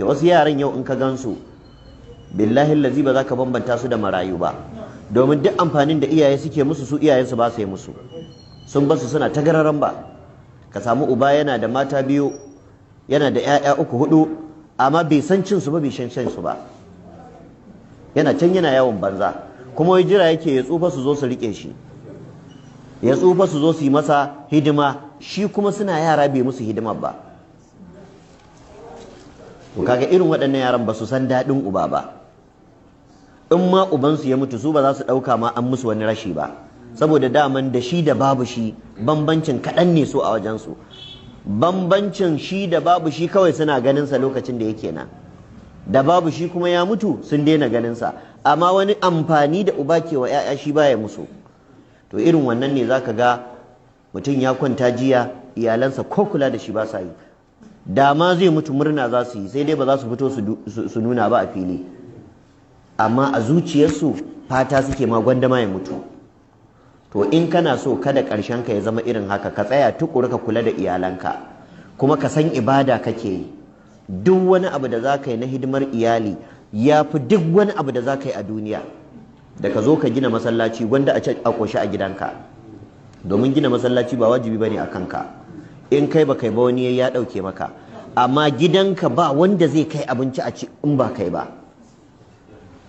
wasu yaran yau in ka gansu billahi lazi ba za ka bambanta su da marayu ba, domin duk amfanin da iyaye suke musu su iyayensu ba su yi musu, sun basu suna ta gararan ba. Ka samu uba yana da mata biyu, yana da 'ya'ya uku hudu, amma bai san cin su ba, bai shan su ba, yana can yana yawon banza, kuma wai jira yake ya tsufa su zo su rike shi, ya tsufa su zo su yi masa hidima, shi kuma suna yara bai musu hidimar ba. Kaga irin waɗannan yaran ba su san daɗin uba ba, in ma ubansu ya mutu su ba za su ɗauka ma an musu wani rashi ba, saboda daman da shi da babu shi bambancin kaɗan ne so a wajensu. Bambancin shi da babu shi kawai suna ganinsa lokacin da yake nan, da babu shi kuma ya mutu sun daina ganinsa, amma wani amfani da uba ke wa 'ya'ya shi baya musu. To irin wannan ne za ka ga mutum ya kwanta jiya iyalansa ko kula da shi ba sa yi, da ma zai mutu murna za su yi, sai dai ba za su fito su nuna ba a fili, amma a zuciyarsu fata suke ma gwanda ma ya mutu. To in kana so kada ƙarshen ka ya zama irin haka, ka tsaya tukuru ka kula da iyalanka, kuma ka san ibada kake yi. Duk wani abu da za ka yi na hidimar iyali ya fi duk wani abu da za ka yi a duniya. Da ka zo ka gina masallaci gwanda a ƙoshi a gidanka, domin gina masallaci ba wajibi bane a kanka, in kai ba kai ba wani ya ɗauke maka, amma gidanka ba wanda zai kai abinci a ci in ba kai ba.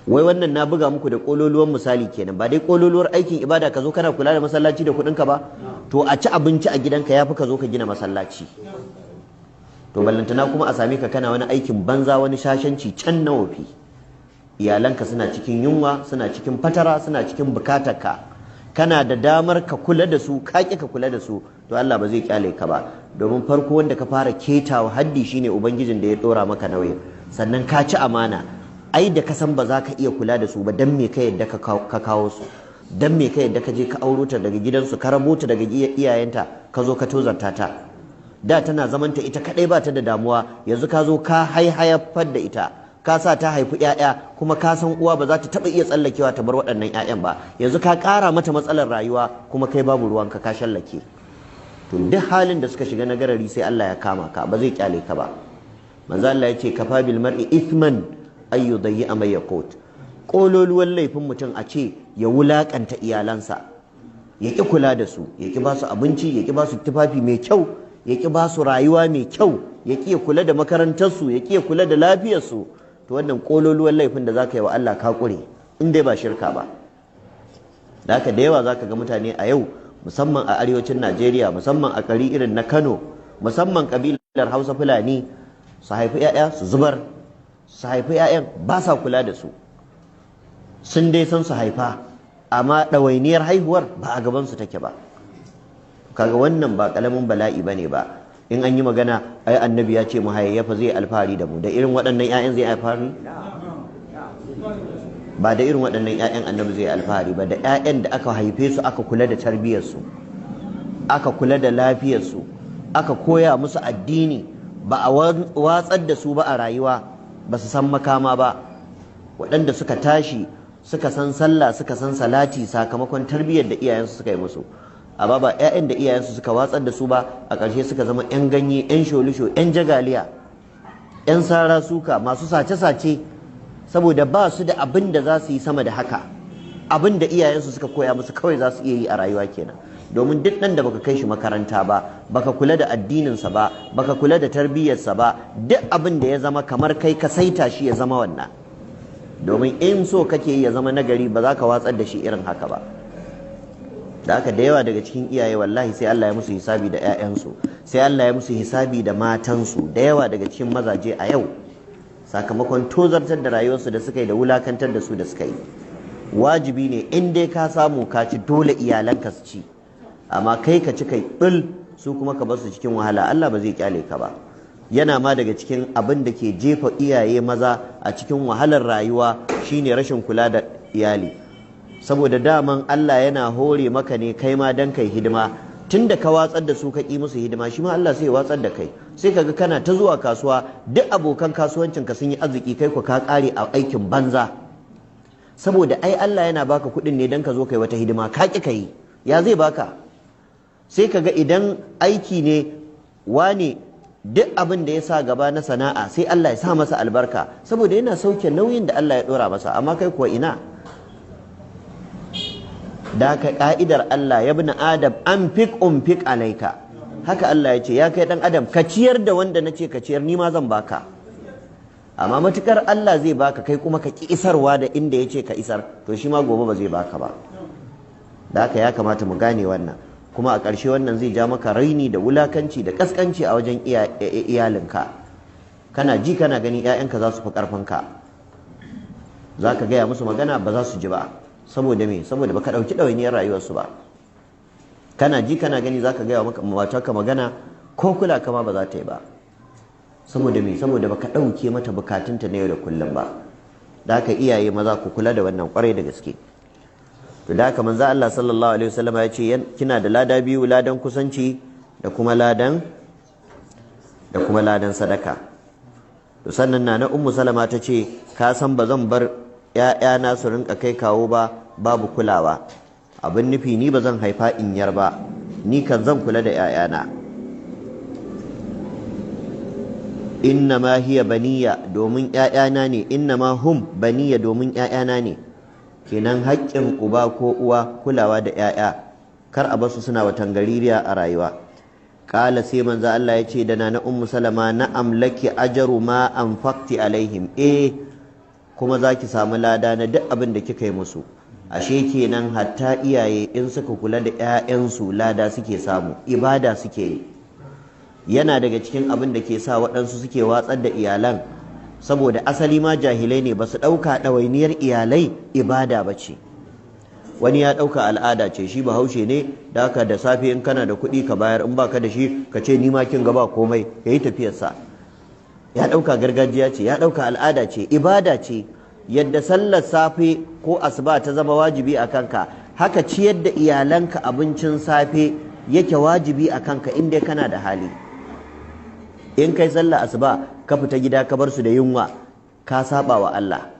Wai wannan na buga muku da kololuwan misali kenan, ba dai kololuwar aikin ibada ka zo kana kula da masallaci da kuɗinka ba, to a ci abinci a gidanka ya fi ka zo ka gina masallaci. To ballantana kuma a same ka kana wani aikin banza, wani shashanci can na wofi, iyalanka suna cikin yunwa, suna cikin fatara, suna cikin bukatarka, kana da damar ka kula da su, ka ƙi ka kula da su, to Allah ba zai kyale ka ba, domin farko wanda ka fara ketawa haddi shine ubangijin da ya dora maka nauyin, sannan ka ci amana. Ai da ka san ba za ka iya kula da su ba, dan me ka yadda ka kawo su, dan me ka yadda ka je ka auro ta daga gidansu, ka rabo ta daga iyayenta, ka zo ka tozarta ta. Da tana zamanta ita kadai ba ta da damuwa, yanzu ka zo ka haihayafar da ita, ka sa ta haifi 'ya'ya, kuma ka san uwa ba za ta taɓa iya tsallakewa ta bar waɗannan 'ya'yan ba, yanzu ka ƙara mata matsalar rayuwa, kuma kai babu ruwanka, ka shallake. To duk halin da suka shiga na garari sai Allah ya kama ka, ba zai kyale ka ba. Manzo Allah ya ce kafa bil mar'i ithman ay yudayyi ma yaqut. Kololuwan laifin mutum a ce ya wulakanta iyalansa, ya ki kula da su, ya ki ba su abinci, ya ki ba su tufafi mai kyau, ya ki ba su rayuwa mai kyau, ya ki kula da makarantarsu, ya ki kula da lafiyarsu. To wannan kololuwan laifin da zaka yi wa Allah ka kure, in dai ba shirka ba. Da haka da yawa zaka ga mutane a yau, musamman a arewacin Najeriya, musamman a ƙari irin na Kano, musamman ƙabilar Hausa Fulani, su haifi 'ya'ya su zubar, su haifi 'ya'yan ba sa kula da su, sun dai san su haifa, amma ɗawainiyar haihuwar ba a gabansu take ba. Kaga wannan ba ƙalamin bala'i ba ne ba. In an yi magana, ai annabi ya ce mu hayayyafa zai alfahari da mu, da irin waɗannan 'ya'yan zai alfahari? Ba da irin waɗannan 'ya'yan annabi zai alfahari ba, da 'ya'yan da aka haife su aka kula da tarbiyyarsu, aka kula da lafiyarsu, aka koya musu addini, ba a watsar da su ba a rayuwa, ba su san makama ba, waɗanda suka tashi suka san sallah, suka san salati sakamakon tarbiyyar da iyayensu suka yi musu. Amma ba 'ya'yan da iyayensu suka watsar da su ba, a ƙarshe suka zama 'yan ganye, 'yan sholisho, 'yan jagaliya, 'yan sara suka, masu sace-sace, saboda ba su da abin da za su yi sama da haka. Abin da iyayensu suka koya musu kawai za su iya yi a rayuwa kenan. Domin duk ɗan da baka kai shi makaranta ba, baka kula da addininsa ba, baka kula da tarbiyyarsa ba, duk abin da ya zama kamar kai ka saita shi ya zama wannan. Domin in so kake yi ya zama nagari, ba za ka watsar da shi irin haka ba. Da haka da yawa daga cikin iyaye wallahi sai Allah ya musu hisabi da 'ya'yansu, sai Allah ya musu hisabi da matansu. Da yawa daga cikin mazaje a yau, sakamakon tozartar da rayuwarsu da suka yi da wulakantar da su da suka yi. Wajibi ne in dai ka samu ka ci, dole iyalanka su ci, amma kai ka ci kai ɓul, su kuma ka bar su cikin wahala, Allah ba zai kyale ka ba. Yana ma daga cikin abin da ke jefa iyaye maza a cikin wahalar rayuwa shine rashin kula da iyali. Saboda daman Allah yana hore maka ne kai ma dan kai hidima, tunda ka watsar da su ka ƙi musu hidima, shi ma Allah sai ya watsar da kai. Sai kaga kana ta zuwa kasuwa, duk abokan kasuwancinka sun yi arziki, kai ku ka ƙare a aikin banza. Saboda ai Allah yana baka kuɗin ne dan ka zo kai wata hidima, ka ƙi kai, ya zai baka? Sai kaga idan aiki ne, wane duk abin da ya sa gaba na sana'a sai Allah ya sa masa albarka saboda yana sauke nauyin da Allah ya dora masa, amma kai kuwa ina. Da ka ka'idar Allah ya bin adam unfik alaika, haka Allah ya ce ya kai dan adam ka ciyar da wanda na ce ka ciyar ni ma zan baka. Amma matukar Allah zai baka kai kuma ka ki isarwa da inda ya ce ka isar, to shi ma gobe ba zai baka ba. Da haka ya kamata mu gane wannan, kuma a ƙarshe wannan zai ja maka raini da wulakanci da kaskanci a wajen iyalinka. Kana ji kana gani 'ya'yanka za su fi ƙarfinka, za ka gaya musu magana ba za su ji ba. Saboda me? Saboda baka ɗauki ɗawainiyar rayuwarsu ba. Kana ji kana gani za ka gaya matarka magana ko kula kama ba za ta yi ba. Saboda me? Saboda baka ɗauke mata bukatunta na yau da kullum ba. Da haka iyaye maza ku kula da wannan kwarai da gaske. To da haka manzo Allah sallallahu alaihi wasallam ya ce kina da lada biyu, ladan kusanci da kuma ladan sadaka. To sannan na Ummu Salama ta ce ka san ba zan bar ‘ya'yana su rinka kai kawo ba babu kulawa, abin nufi ni ba zan haifa inyar ba, ni kan zan kula da ‘ya'yana. Inna ma hiya baniya domin ‘ya'yana ne, inna ma hum baniya domin ‘ya'yana ne. Kenan haƙƙin uba ko uwa kulawa da ‘ya'ya, kar a basu suna watan gaririya a rayuwa. Ƙala sai manzo Allah ya ce da na Ummu Salama na'am laki ajaru ma anfaqti alaihim, kuma za ki samu lada na duk abin da kika yi musu. Ashe kenan hatta iyaye in suka kula da 'ya'yansu lada suke samu, ibada suke yi. Yana daga cikin abin da ke sa waɗansu suke watsar da iyalan, saboda asali ma jahilai ne, ba su ɗauka ɗawainiyar iyalai ibada ba ce. Wani ya ɗauka al'ada ce, shi bahaushe ne, da haka da safe in kana da kuɗi ka bayar, in baka da shi ka ce ni ma kin gaba komai, ya yi tafiyarsa. Ya ɗauka gargajiya ce, ya ɗauka al'ada ce, ibada ce. Yadda sallar safe ko asuba ta zama wajibi a kanka, haka ciyar da iyalanka abincin safe yake wajibi a kanka in dai kana da hali. In kai sallar asuba ka fita gida ka bar su da yunwa, ka saba wa Allah.